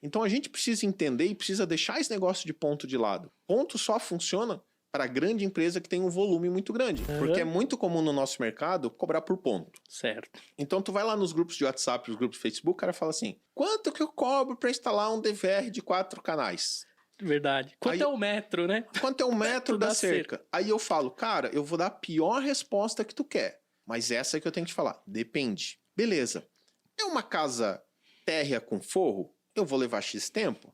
Então a gente precisa entender e precisa deixar esse negócio de ponto de lado. Ponto só funciona para grande empresa que tem um volume muito grande. Porque é muito comum no nosso mercado cobrar por ponto. Certo. Então tu vai lá nos grupos de WhatsApp, nos grupos de Facebook, o cara fala assim, quanto que eu cobro para instalar um DVR de 4 canais? Verdade. Quanto Aí, é o metro, né? Quanto é o metro da cerca? Aí eu falo, cara, eu vou dar a pior resposta que tu quer. Mas essa é que eu tenho que te falar. Depende. Beleza. É uma casa térrea com forro? Eu vou levar X tempo.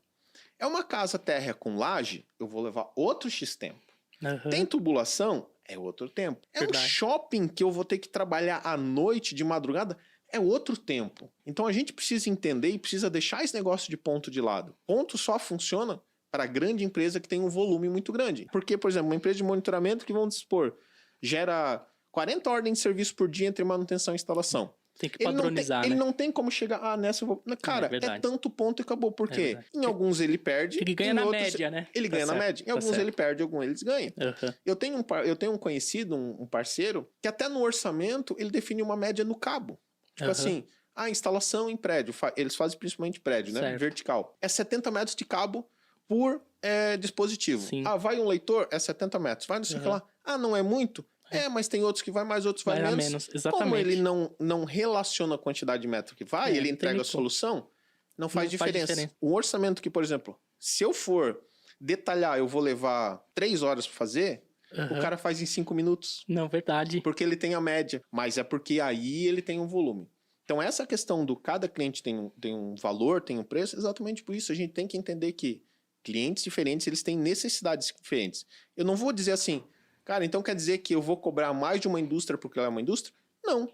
É uma casa térrea com laje? Eu vou levar outro X tempo. Uhum. Tem tubulação? É outro tempo. É Verdade. um shopping que eu vou ter que trabalhar à noite, de madrugada? É outro tempo. Então a gente precisa entender e precisa deixar esse negócio de ponto de lado. Ponto só funciona para grande empresa que tem um volume muito grande. Porque, por exemplo, uma empresa de monitoramento que, vamos dispor, gera 40 ordens de serviço por dia entre manutenção e instalação. Tem que padronizar, Ele não tem como chegar, nessa eu vou... Cara, é tanto ponto e acabou. Por quê? Em alguns ele perde. Ele ganha na média, né? Ele ganha na média. Em alguns ele perde, em alguns eles ganham. Uhum. Eu tenho um conhecido, um parceiro, que até no orçamento ele define uma média no cabo. Tipo assim, a instalação em prédio, eles fazem principalmente prédio, né? Certo. Vertical. É 70 metros de cabo por dispositivo. Sim. Ah, vai um leitor, é 70 metros. Vai não sei o que lá. Ah, não é muito? Mas tem outros que vai mais, outros vai menos. Exatamente. Como ele não relaciona a quantidade de metro que vai, ele entrega a solução, não faz diferença. O orçamento que, por exemplo, se eu for detalhar, eu vou levar 3 horas para fazer, o cara faz em 5 minutos. Não, verdade. Porque ele tem a média, mas é porque aí ele tem um volume. Então essa questão do cada cliente tem um valor, tem um preço, exatamente por isso a gente tem que entender que clientes diferentes, eles têm necessidades diferentes. Eu não vou dizer assim, cara, então quer dizer que eu vou cobrar mais de uma indústria porque ela é uma indústria? Não.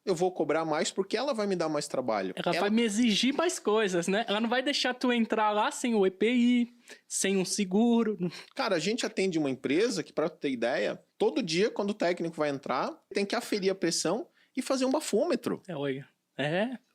Eu vou cobrar mais porque ela vai me dar mais trabalho. Ela vai me exigir mais coisas, né? Ela não vai deixar tu entrar lá sem o EPI, sem um seguro. Cara, a gente atende uma empresa que, para tu ter ideia, todo dia quando o técnico vai entrar, tem que aferir a pressão e fazer um bafômetro.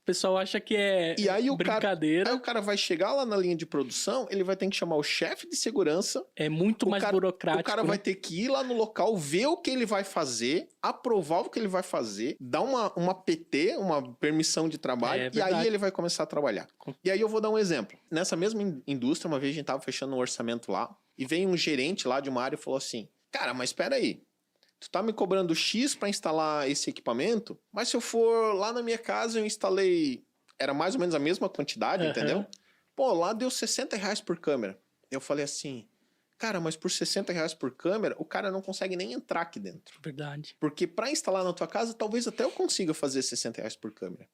O pessoal acha que é e aí brincadeira. Aí o cara vai chegar lá na linha de produção, ele vai ter que chamar o chefe de segurança. É muito mais burocrático. O cara vai ter que ir lá no local, ver o que ele vai fazer, aprovar o que ele vai fazer, dar uma PT, uma permissão de trabalho, e aí ele vai começar a trabalhar. E aí eu vou dar um exemplo. Nessa mesma indústria, uma vez a gente tava fechando um orçamento lá, e veio um gerente lá de uma área e falou assim, cara, mas espera aí, tu tá me cobrando X para instalar esse equipamento, mas se eu for lá na minha casa, eu instalei... Era mais ou menos a mesma quantidade, entendeu? Pô, lá deu R$60 por câmera. Eu falei assim, cara, mas por R$60 por câmera, o cara não consegue nem entrar aqui dentro. Verdade. Porque para instalar na tua casa, talvez até eu consiga fazer R$60 por câmera.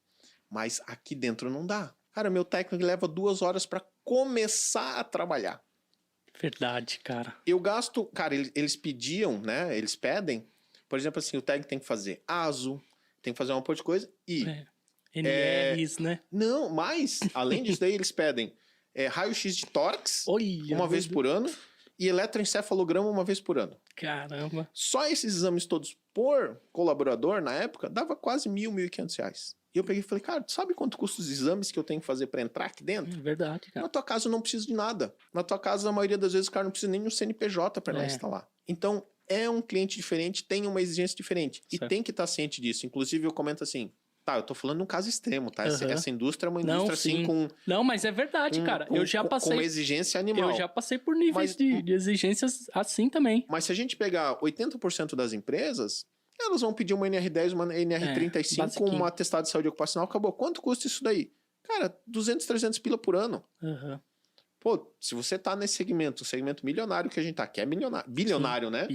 Mas aqui dentro não dá. Cara, meu técnico leva 2 horas para começar a trabalhar. Verdade, cara. Eu gasto... Cara, eles pediam, né? Eles pedem... Por exemplo, assim, o técnico tem que fazer ASO, tem que fazer uma monte de coisa e... NRs, né? Não, mas, além disso daí, eles pedem raio-x de tórax uma vez por ano e eletroencefalograma uma vez por ano. Caramba. Só esses exames todos por colaborador, na época, dava quase R$1.000, R$1.500. E eu peguei e falei, cara, tu sabe quanto custa os exames que eu tenho que fazer para entrar aqui dentro? Verdade, cara. Na tua casa eu não preciso de nada. Na tua casa, a maioria das vezes, o cara não precisa nem de um CNPJ para lá instalar. Então, é um cliente diferente, tem uma exigência diferente. Certo. E tem que estar ciente disso. Inclusive, eu comento assim, tá, eu tô falando de um caso extremo, tá? Essa indústria é uma indústria assim com... Não, mas é verdade, cara. Eu já passei... Com uma exigência animal. Eu já passei por níveis de exigências assim também. Mas se a gente pegar 80% das empresas... Elas vão pedir uma NR10, uma NR35 com um atestado de saúde ocupacional, acabou. Quanto custa isso daí? Cara, 200, 300 pila por ano. Pô, se você tá nesse segmento, o segmento milionário que a gente tá, que é bilionário, né?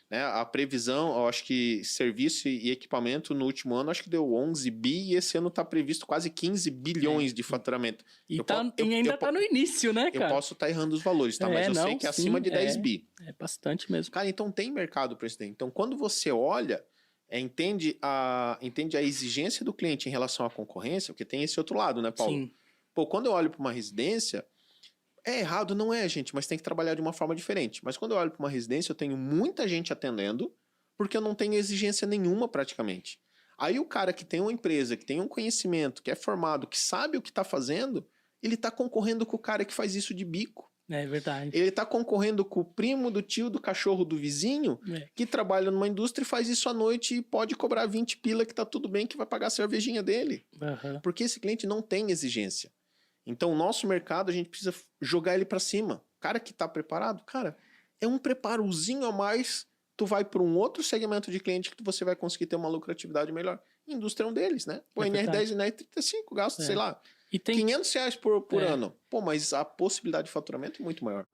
Né? A previsão, eu acho que serviço e equipamento no último ano, acho que deu 11 bi e esse ano tá previsto quase 15 bilhões de faturamento. E ainda tá no início, né, cara? Eu posso estar errando os valores, tá? Mas eu sei que é acima de 10 bi. É bastante mesmo. Cara, então tem mercado para isso daí. Então, quando você olha, entende a exigência do cliente em relação à concorrência, porque tem esse outro lado, né, Paulo? Sim. Pô, quando eu olho para uma residência, é errado, não é, gente, mas tem que trabalhar de uma forma diferente. Mas quando eu olho para uma residência, eu tenho muita gente atendendo, porque eu não tenho exigência nenhuma praticamente. Aí o cara que tem uma empresa, que tem um conhecimento, que é formado, que sabe o que está fazendo, ele está concorrendo com o cara que faz isso de bico. É verdade. Ele está concorrendo com o primo do tio do cachorro do vizinho, que trabalha numa indústria e faz isso à noite e pode cobrar 20 pila que tá tudo bem, que vai pagar a cervejinha dele. Porque esse cliente não tem exigência. Então, o nosso mercado, a gente precisa jogar ele para cima. O cara que tá preparado, cara, é um preparozinho a mais, tu vai para um outro segmento de cliente que você vai conseguir ter uma lucratividade melhor. Indústria é um deles, né? Pô, NR10 e NR35 gasta, sei lá, R$500 por ano. Pô, mas a possibilidade de faturamento é muito maior.